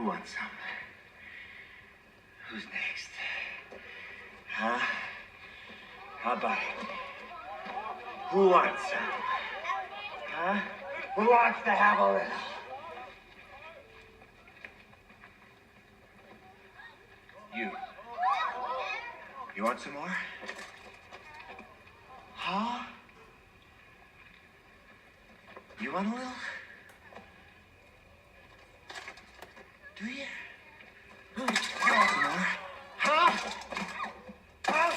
Who wants some? Who's next? Huh? How about it? Who wants some? Huh? Who wants to have a little? You. You want some more? Huh? You want a little? Do you? You want some more? Huh? Huh?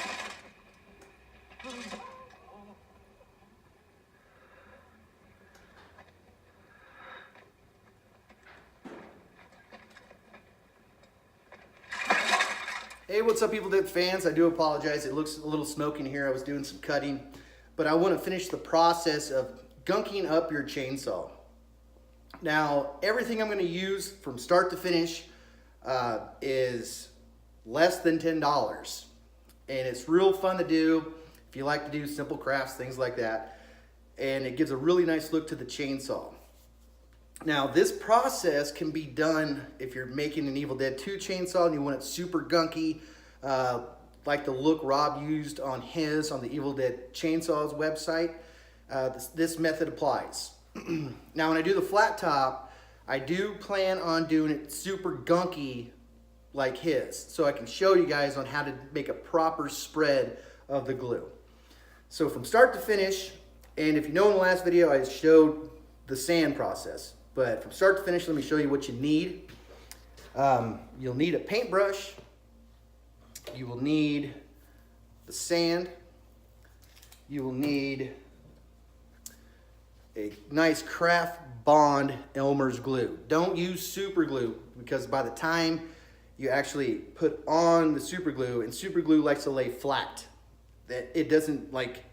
Hey, what's up, Evil Dead fans? I do apologize. It looks a little smoky in here. I was doing some cutting, but I want to finish the process of gunking up your chainsaw. Now, everything I'm going to use from start to finish is less than $10, and it's real fun to do if you like to do simple crafts, things like that, and it gives a really nice look to the chainsaw. Now, this process can be done if you're making an Evil Dead 2 chainsaw and you want it super gunky, like the look Rob used on the Evil Dead Chainsaws website. This method applies. Now, when I do the flat top, I do plan on doing it super gunky like his, so I can show you guys on how to make a proper spread of the glue. So from start to finish, and if you know in the last video, I showed the sand process. But from start to finish, let me show you what you need. You'll need a paintbrush. You will need the sand. You will need a nice Craft Bond Elmer's glue. Don't use super glue, because by the time you actually put on the super glue, and super glue likes to lay flat, that it doesn't like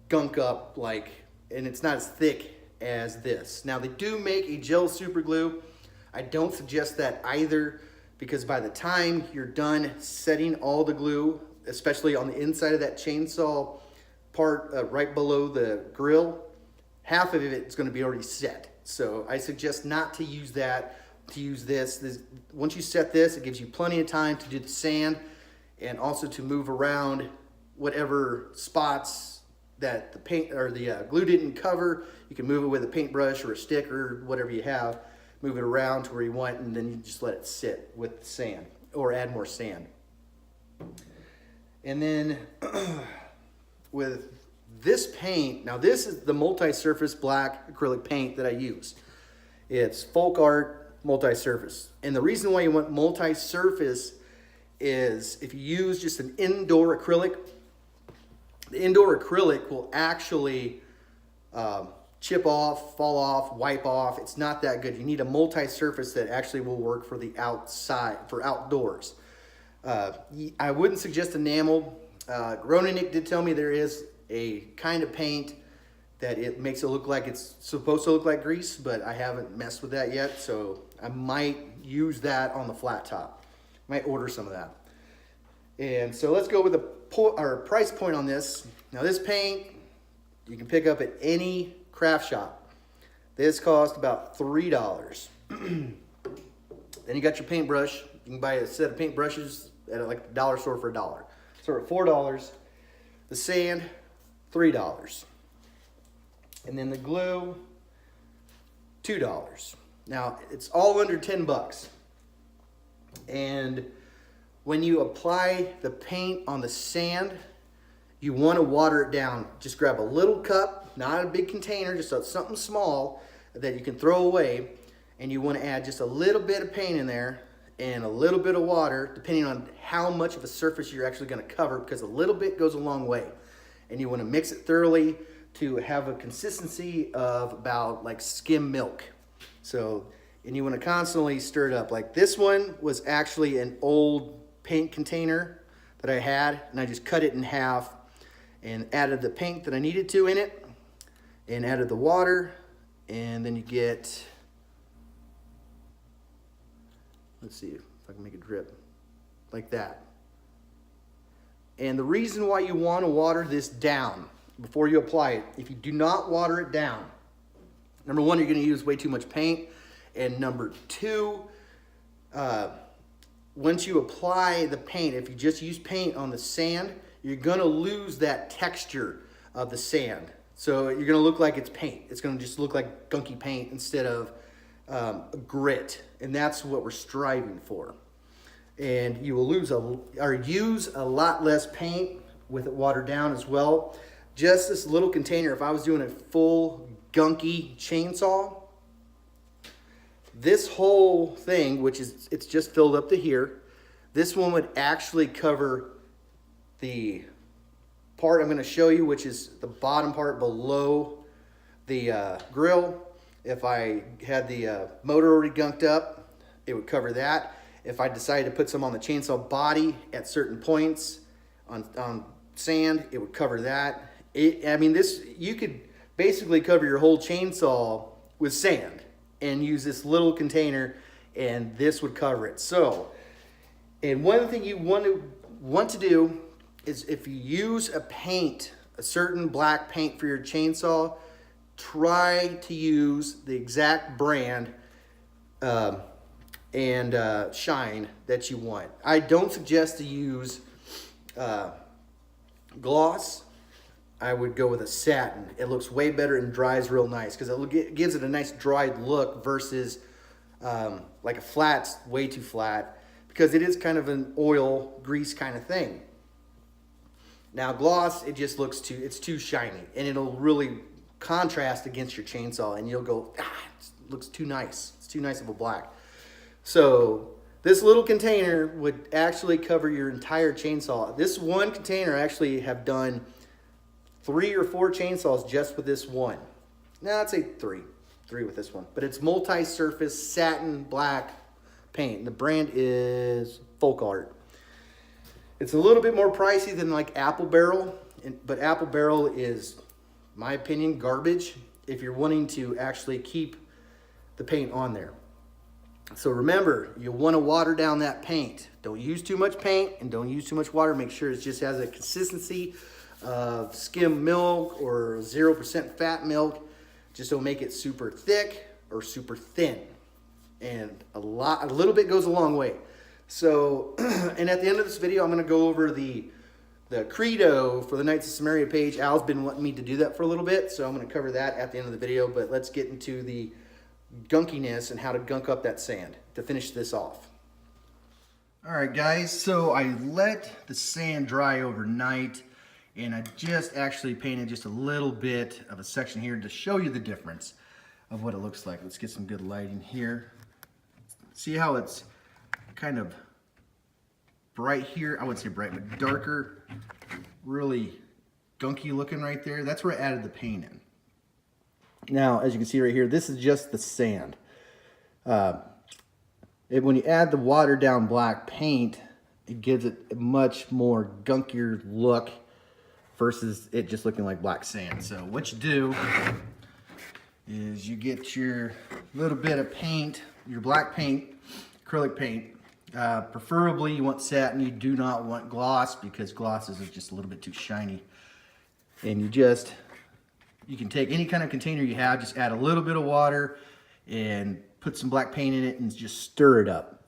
gunk up and it's not as thick as this. Now, they do make a gel super glue. I don't suggest that either, because by the time you're done setting all the glue, especially on the inside of that chainsaw part right below the grill, half of it is going to be already set. So I suggest not to use that, to use this. Once you set this, it gives you plenty of time to do the sand and also to move around whatever spots that the paint or the glue didn't cover. You can move it with a paintbrush or a stick or whatever you have. Move it around to where you want, and then you just let it sit with the sand, or add more sand. And then with this paint, now this is the multi-surface black acrylic paint that I use. It's Folk Art multi-surface. And the reason why you want multi-surface is if you use just an indoor acrylic, the indoor acrylic will actually chip off, fall off, wipe off. It's not that good. You need a multi-surface that actually will work for the outside, for outdoors. I wouldn't suggest enamel. Groningen did tell me there is a kind of paint that it makes it look like it's supposed to look like grease, but I haven't messed with that yet, so I might use that on the flat top. Might order some of that. And so let's go with the price point on this. Now, this paint you can pick up at any craft shop. This cost about $3. Then you got your paintbrush. You can buy a set of paintbrushes at like the dollar store for $1. So at $4. The sand, $3. And then the glue, $2. Now, it's all under 10 bucks. And when you apply the paint on the sand, you want to water it down. Just grab a little cup, not a big container, just something small that you can throw away, and you want to add just a little bit of paint in there and a little bit of water, depending on how much of a surface you're actually going to cover, because a little bit goes a long way. And you want to mix it thoroughly to have a consistency of about like skim milk. So, and you want to constantly stir it up. Like this one was actually an old paint container that I had, and I just cut it in half and added the paint that I needed to in it, and added the water, and then you get, let's see if I can make it drip like that. And the reason why you want to water this down before you apply it, if you do not water it down, number one, you're going to use way too much paint, and number two, once you apply the paint, if you just use paint on the sand, you're gonna lose that texture of the sand. So you're gonna look like it's paint. It's gonna just look like gunky paint instead of grit. And that's what we're striving for. And you will use a lot less paint with it watered down as well. Just this little container, if I was doing a full gunky chainsaw, this whole thing, which is, it's just filled up to here, this one would actually cover the part I'm going to show you, which is the bottom part below the grill. If I had the motor already gunked up, it would cover that. If I decided to put some on the chainsaw body at certain points on sand, it would cover that. I mean, you could basically cover your whole chainsaw with sand and use this little container, and this would cover it. So, and one thing you want to do is, if you use a certain black paint for your chainsaw, try to use the exact brand and shine that you want. I don't suggest to use gloss. I would go with a satin. It looks way better and dries real nice because it gives it a nice dried look versus like a flat's way too flat, because it is kind of an oil grease kind of thing. Now gloss, it just looks it's too shiny, and it'll really contrast against your chainsaw, and you'll go, it looks too nice. It's too nice of a black. So this little container would actually cover your entire chainsaw. This one container, I actually have done 3 or 4 chainsaws just with this one. Now I'd say 3 with this one, but it's multi-surface satin black paint. The brand is Folk Art. It's a little bit more pricey than like Apple Barrel, but Apple Barrel is, in my opinion, garbage if you're wanting to actually keep the paint on there. So remember, you want to water down that paint. Don't use too much paint and don't use too much water. Make sure it just has a consistency of skim milk or 0% fat milk. Just don't make it super thick or super thin. And a little bit goes a long way. So, and at the end of this video, I'm going to go over the credo for the Knights of Samaria page. Al's been wanting me to do that for a little bit, so I'm going to cover that at the end of the video. But let's get into the gunkiness and how to gunk up that sand to finish this off. All right, guys, so I let the sand dry overnight, and I just actually painted just a little bit of a section here to show you the difference of what it looks like. Let's get some good lighting here. See how it's kind of bright here? I wouldn't say bright, but darker, really gunky looking right there. That's where I added the paint in. Now, as you can see right here, this is just the sand. When you add the watered down black paint, it gives it a much more gunkier look versus it just looking like black sand. So what you do is you get your little bit of paint, your black paint, acrylic paint. Preferably you want satin. You do not want gloss, because glosses are just a little bit too shiny. And you can take any kind of container you have, just add a little bit of water and put some black paint in it and just stir it up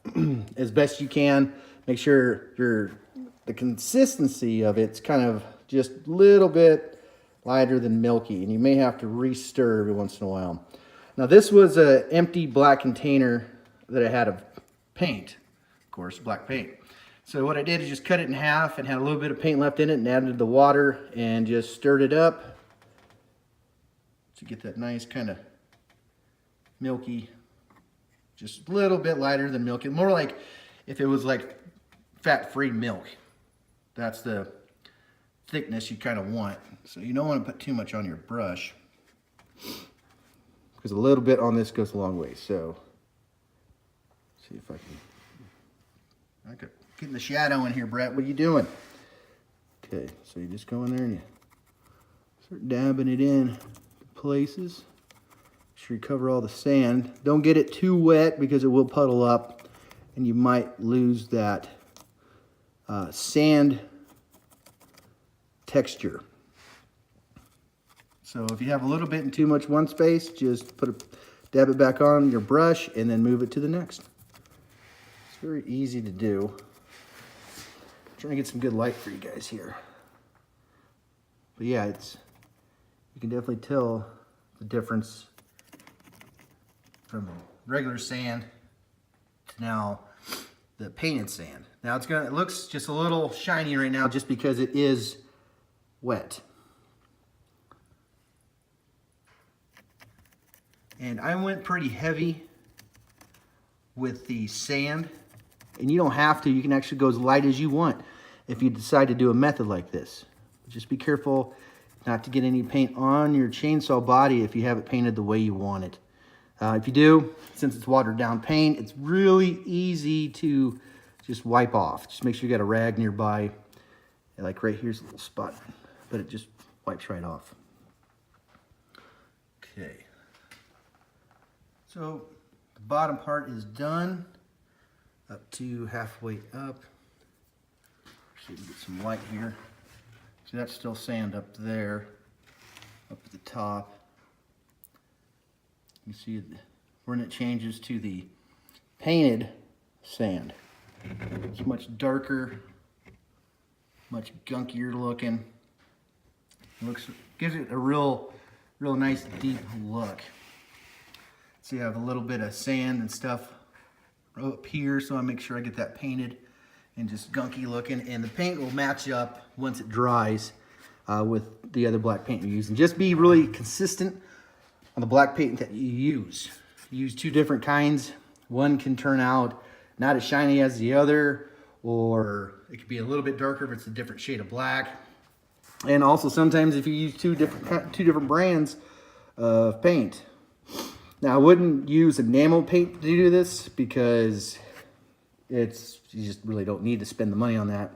as best you can. Make sure the consistency of it's kind of just a little bit lighter than milky, and you may have to re-stir every once in a while. Now this was an empty black container that I had of paint, of course, black paint. So what I did is just cut it in half and had a little bit of paint left in it and added the water and just stirred it up to get that nice kind of milky, just a little bit lighter than milk. More like if it was like fat-free milk. That's the thickness you kind of want. So you don't want to put too much on your brush, because a little bit on this goes a long way. So see if I could get in the shadow in here, Brett. What are you doing? Okay, so you just go in there and you start dabbing it in places. Make sure you cover all the sand. Don't get it too wet, because it will puddle up and you might lose that sand texture. So if you have a little bit in too much one space, just dab it back on your brush and then move it to the next. very easy to do. I'm trying to get some good light for you guys here. But yeah, you can definitely tell the difference from regular sand to now the painted sand. Now it looks just a little shiny right now just because it is wet. And I went pretty heavy with the sand, and you don't have to. You can actually go as light as you want if you decide to do a method like this. Just be careful not to get any paint on your chainsaw body if you have it painted the way you want it. If you do, since it's watered down paint, it's really easy to just wipe off. Just make sure you got a rag nearby. Like right here's a little spot, but it just wipes right off. Okay. So the bottom part is done, up to halfway up. So you can get some light here. See, that's still sand up there, up at the top. You see when it changes to the painted sand. It's much darker, much gunkier looking. Gives it a real nice deep look. See, I have a little bit of sand and stuff up here, so I make sure I get that painted and just gunky looking. And the paint will match up once it dries with the other black paint you're using. Just be really consistent on the black paint that you use. Use two different kinds. One can turn out not as shiny as the other, or it could be a little bit darker if it's a different shade of black. And also sometimes if you use two different brands of paint. Now I wouldn't use enamel paint to do this because you just really don't need to spend the money on that.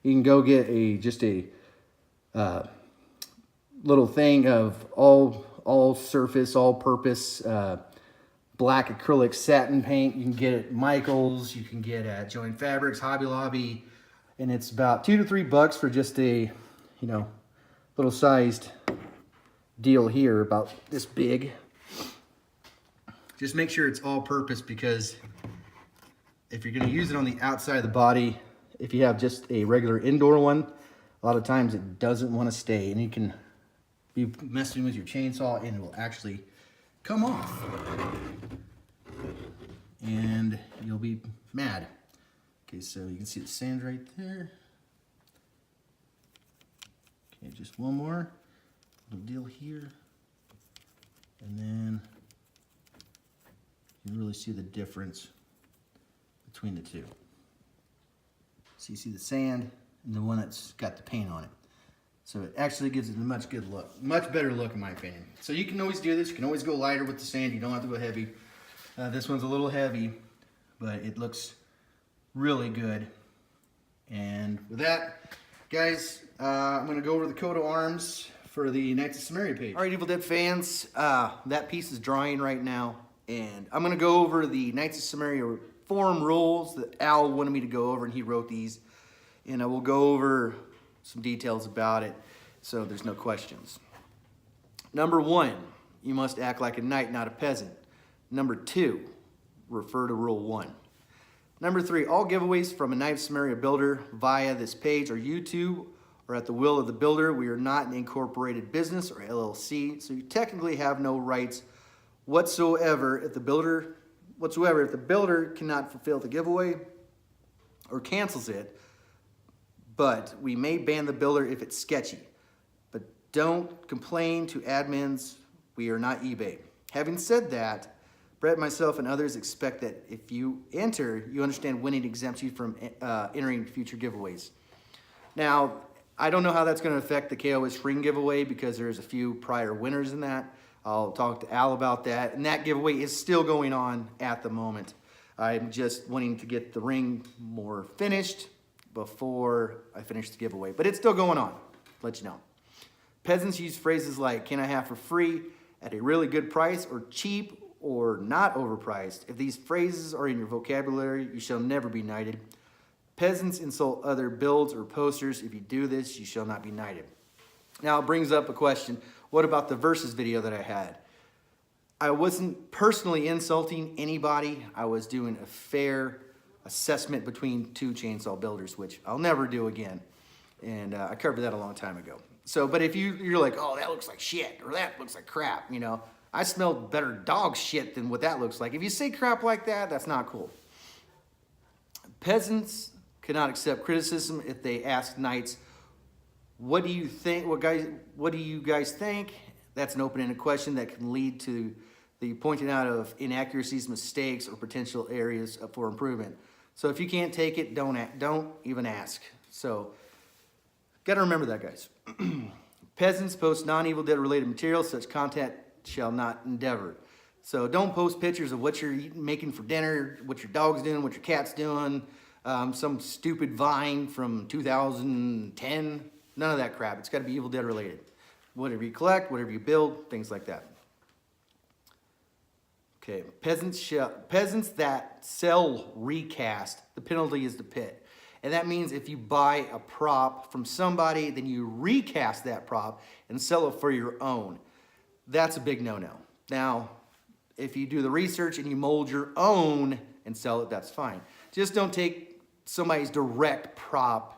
You can go get just a little thing of all surface, all purpose black acrylic satin paint. You can get it at Michael's, you can get at Joann Fabrics, Hobby Lobby, and it's about $2 to $3 for just a little sized deal here, about this big. Just make sure it's all purpose, because if you're going to use it on the outside of the body, if you have just a regular indoor one, a lot of times it doesn't want to stay, and you can be messing with your chainsaw and it will actually come off. And you'll be mad. Okay, so you can see the sand right there. Okay, just one more little deal here. And then you can really see the difference between the two. So you see the sand and the one that's got the paint on it. So it actually gives it a much better look in my opinion. So you can always do this. You can always go lighter with the sand. You don't have to go heavy. This one's a little heavy, but it looks really good. And with that, guys, I'm gonna go over the coat of arms for the Knights of Samaria page. All right, Evil Dead fans, that piece is drying right now, and I'm gonna go over the Knights of Samaria forum rules that Al wanted me to go over, and he wrote these, and I will go over some details about it so there's no questions. Number 1, you must act like a knight, not a peasant. Number 2, refer to rule 1. Number 3, all giveaways from a Knight of Samaria builder via this page or YouTube or at the will of the builder. We are not an incorporated business or LLC, so you technically have no rights whatsoever if the builder cannot fulfill the giveaway or cancels it. But we may ban the builder if it's sketchy. But don't complain to admins. We are not eBay. Having said that, Brett, myself, and others expect that if you enter, you understand winning exempts you from entering future giveaways. Now, I don't know how that's going to affect the KOS ring giveaway because there's a few prior winners in that. I'll talk to Al about that. And that giveaway is still going on at the moment. I'm just wanting to get the ring more finished before I finish the giveaway. But it's still going on. Let you know. Peasants use phrases like, can I have for free, at a really good price, or cheap, or not overpriced. If these phrases are in your vocabulary, you shall never be knighted. Peasants insult other builds or posters. If you do this, you shall not be knighted. Now it brings up a question. What about the versus video that I had? I wasn't personally insulting anybody. I was doing a fair assessment between two chainsaw builders, which I'll never do again. And I covered that a long time ago. So, but if you're like, oh, that looks like shit, or that looks like crap, you know, I smell better dog shit than what that looks like. If you say crap like that, that's not cool. Peasants cannot accept criticism if they ask knights, what do you think, what do you guys think? That's an open-ended question that can lead to the pointing out of inaccuracies, mistakes, or potential areas for improvement. So if you can't take it, don't even ask. So, got to remember that, guys. Peasants post non-Evil Dead related material. Such content shall not endeavor. So don't post pictures of what you're making for dinner, what your dog's doing, what your cat's doing, some stupid Vine from 2010. None of that crap. It's got to be Evil Dead related. Whatever you collect, whatever you build, things like that. Okay, peasants that sell recast, the penalty is the pit. And that means if you buy a prop from somebody, then you recast that prop and sell it for your own. That's a big no-no. Now, if you do the research and you mold your own and sell it, that's fine. Just don't take somebody's direct prop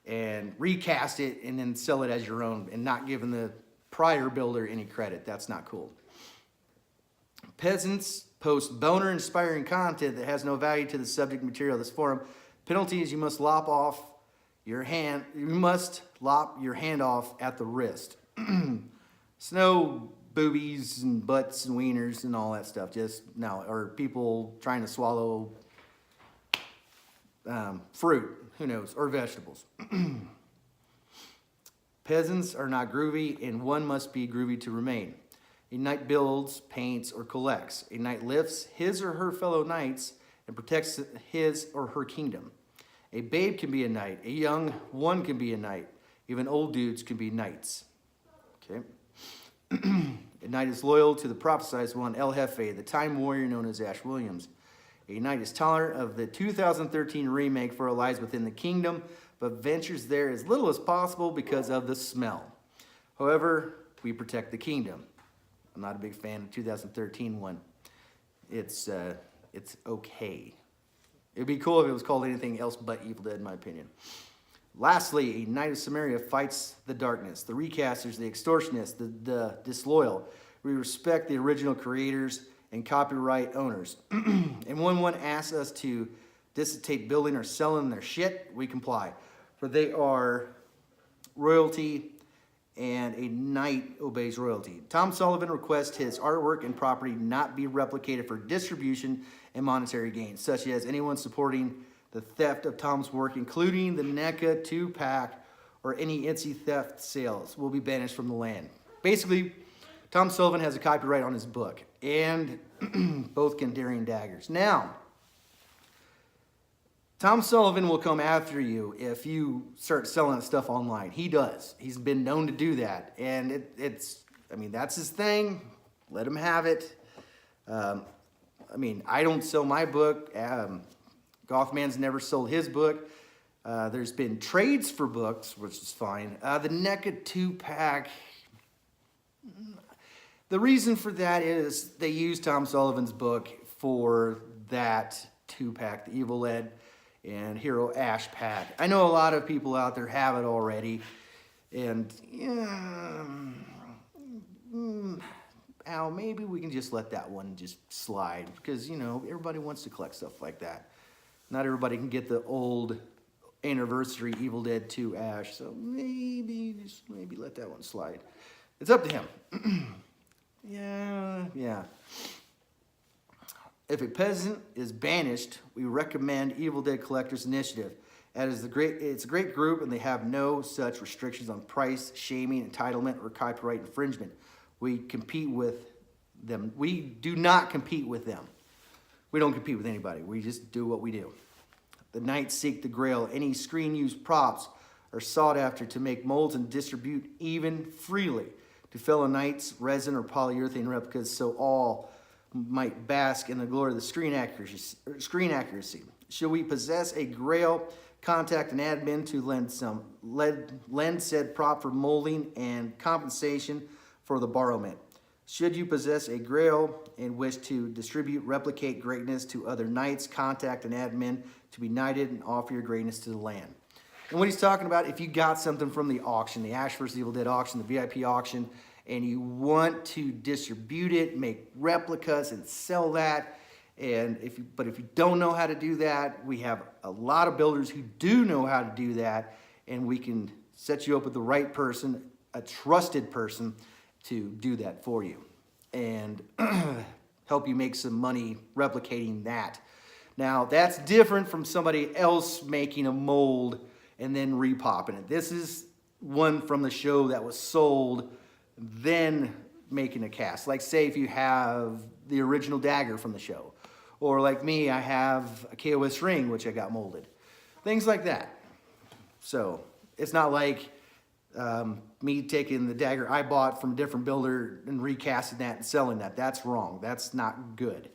and recast it and then sell it as your own and not giving the prior builder any credit. That's not cool. Peasants post boner-inspiring content that has no value to the subject material of this forum. Penalty is you must lop your hand off at the wrist. Snow boobies and butts and wieners and all that stuff. Just no, or people trying to swallow fruit, who knows, or vegetables. Peasants are not groovy, and one must be groovy to remain. A knight builds, paints, or collects. A knight lifts his or her fellow knights and protects his or her kingdom. A babe can be a knight. A young one can be a knight. Even old dudes can be knights. Okay. A knight is loyal to the prophesized one, El Jefe, the time warrior known as Ash Williams. A knight is tolerant of the 2013 remake for Lies Within the Kingdom, but ventures there as little as possible because of the smell. However, we protect the kingdom. I'm not a big fan of the 2013 one. It's okay. It'd be cool if it was called anything else but Evil Dead, in my opinion. Lastly, a knight of Samaria fights the darkness, the recasters, the extortionists, the disloyal. We respect the original creators and copyright owners. And when one asks us to dissipate building or selling their shit, we comply. For they are royalty, and a knight obeys royalty. Tom Sullivan requests his artwork and property not be replicated for distribution and monetary gain, such as anyone supporting the theft of Tom's work, including the NECA 2-pack or any Etsy theft sales, will be banished from the land. Basically, Tom Sullivan has a copyright on his book and both Kandarian daggers. Now, Tom Sullivan will come after you if you start selling stuff online. He does. He's been known to do that. And that's his thing. Let him have it. I don't sell my book. Gothman's never sold his book. There's been trades for books, which is fine. The NECA 2-pack, the reason for that is they used Tom Sullivan's book for that 2-pack, the Evil Dead and Hero Ash pack. I know a lot of people out there have it already, and Al, maybe we can just let that one just slide, because everybody wants to collect stuff like that. Not everybody can get the old anniversary Evil Dead 2 Ash, so maybe let that one slide. It's up to him. Yeah. If a peasant is banished, we recommend Evil Dead Collectors Initiative. It's a great group, and they have no such restrictions on price, shaming, entitlement, or copyright infringement. We compete with them. We do not compete with them. We don't compete with anybody. We just do what we do. The knights seek the grail. Any screen-used props are sought after to make molds and distribute even freely to fellow knights, resin, or polyurethane replicas, so all might bask in the glory of the screen accuracy. Should we possess a grail, contact an admin to lend said prop for molding and compensation for the borrowment. Should you possess a grail and wish to distribute, replicate greatness to other knights, contact an admin to be knighted and offer your greatness to the land. And what he's talking about, if you got something from the auction, the Ash vs. Evil Dead auction, the VIP auction, and you want to distribute it, make replicas and sell that, and if you don't know how to do that, we have a lot of builders who do know how to do that, and we can set you up with the right person, a trusted person, to do that for you and help you make some money replicating that. Now, that's different from somebody else making a mold and then repopping it. This is one from the show that was sold, then making a cast. Like, say if you have the original dagger from the show, or like me, I have a KOS ring, which I got molded. Things like that. So it's not like me taking the dagger I bought from a different builder and recasting that and selling that. That's wrong. That's not good.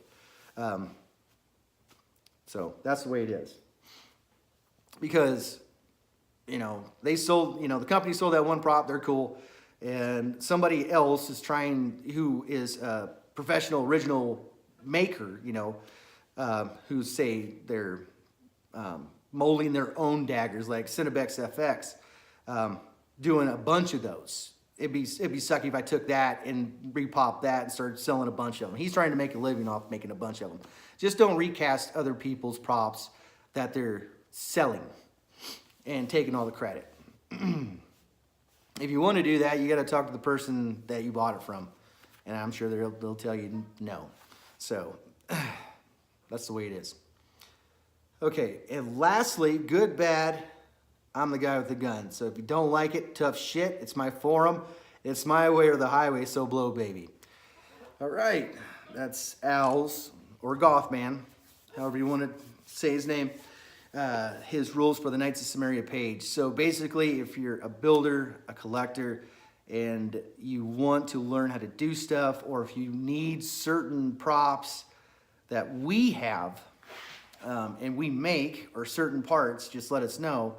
So that's the way it is. Because, you know, they sold, you know, the company sold that one prop, they're cool. And somebody else is trying, who is a professional original maker, you know, who say they're molding their own daggers, like Cinebex FX, doing a bunch of those. It'd be sucky if I took that and repopped that and started selling a bunch of them. He's trying to make a living off making a bunch of them. Just don't recast other people's props that they're selling and taking all the credit. If you want to do that, you got to talk to the person that you bought it from, and I'm sure they'll tell you no. So that's the way it is. Okay, and lastly, good, bad, I'm the guy with the gun. So if you don't like it, tough shit. It's my forum. It's my way or the highway, so blow, baby. All right, that's Al's, or Gothman, however you want to say his name, his rules for the Knights of Samaria page. So basically, if you're a builder, a collector, and you want to learn how to do stuff, or if you need certain props that we have and we make, or certain parts, just let us know.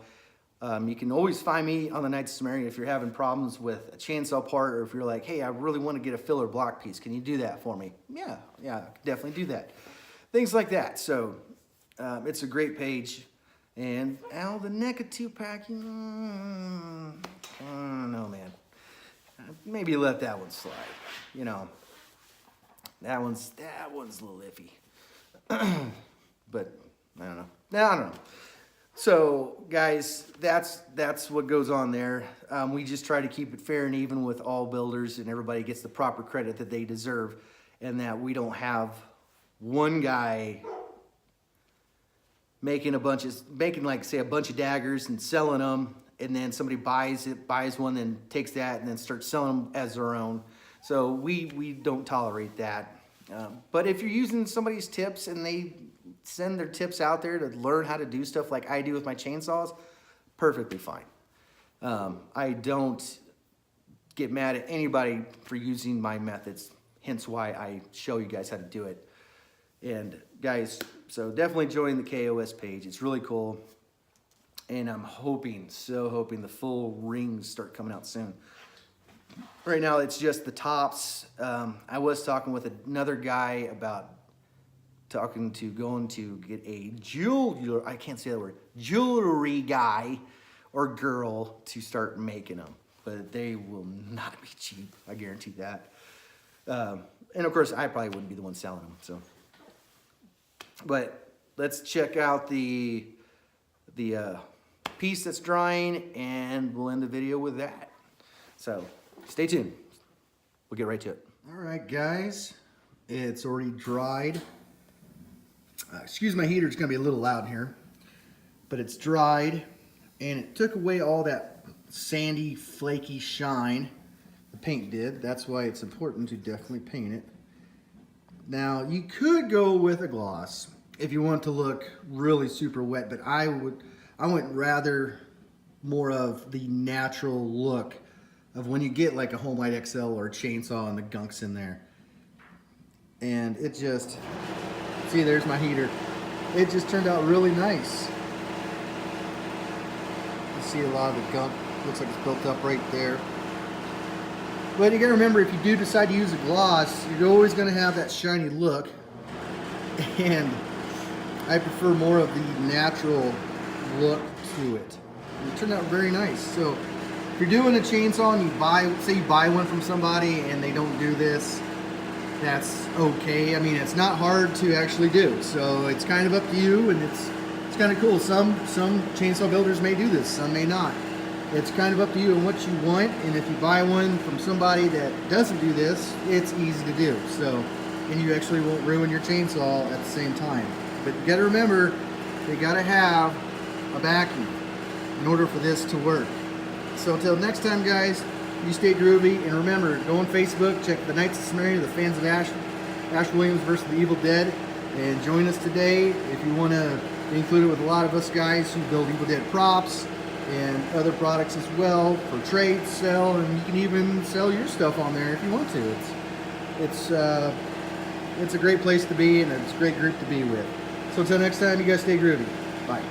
You can always find me on the Knights of Samaria if you're having problems with a chainsaw part, or if you're like, hey, I really want to get a filler block piece. Can you do that for me? Yeah, I can definitely do that. Things like that. So it's a great page. And Al, the NECA 2-pack, I don't know, man. Maybe let that one slide. You know, that one's a little iffy. But I don't know. I don't know. So, guys, that's what goes on there. We just try to keep it fair and even with all builders, and everybody gets the proper credit that they deserve, and that we don't have one guy making like, say, a bunch of daggers and selling them, and then somebody buys one, then takes that, and then starts selling them as their own. So we don't tolerate that. But if you're using somebody's tips and they send their tips out there to learn how to do stuff like I do with my chainsaws, perfectly fine. I don't get mad at anybody for using my methods, hence why I show you guys how to do it. And guys, so definitely join the KOS page. It's really cool. And I'm hoping the full rings start coming out soon. Right now, it's just the tops. I was talking with another guy about going to get a jewelry guy or girl to start making them. But they will not be cheap, I guarantee that. And of course, I probably wouldn't be the one selling them. So, but let's check out the piece that's drying, and we'll end the video with that. So stay tuned. We'll get right to it. All right, guys, it's already dried. Excuse my heater, it's gonna be a little loud in here, but it's dried, and it took away all that sandy, flaky shine. The paint did. That's why it's important to definitely paint it. Now, you could go with a gloss if you want to look really super wet, but I went rather more of the natural look of when you get like a Homelight XL or a chainsaw and the gunk's in there. And it just, see, there's my heater. It just turned out really nice. You see a lot of the gunk, looks like it's built up right there. But you gotta remember, if you do decide to use a gloss, you're always gonna have that shiny look. And I prefer more of the natural look to it. It turned out very nice. So if you're doing a chainsaw and say you buy one from somebody and they don't do this, that's okay. I mean, it's not hard to actually do. So it's kind of up to you, and it's kind of cool. Some chainsaw builders may do this, some may not. It's kind of up to you and what you want, and if you buy one from somebody that doesn't do this, it's easy to do. So, and you actually won't ruin your chainsaw at the same time. But you gotta remember, they gotta have a backing in order for this to work. So until next time, guys, you stay groovy, and remember, go on Facebook, check the Knights of Samaria, the fans of Ash Williams versus the Evil Dead, and join us today if you want to be included with a lot of us guys who build Evil Dead props and other products as well for trade, sell, and you can even sell your stuff on there if you want to. It's a great place to be, and it's a great group to be with. So until next time, you guys stay groovy. Bye.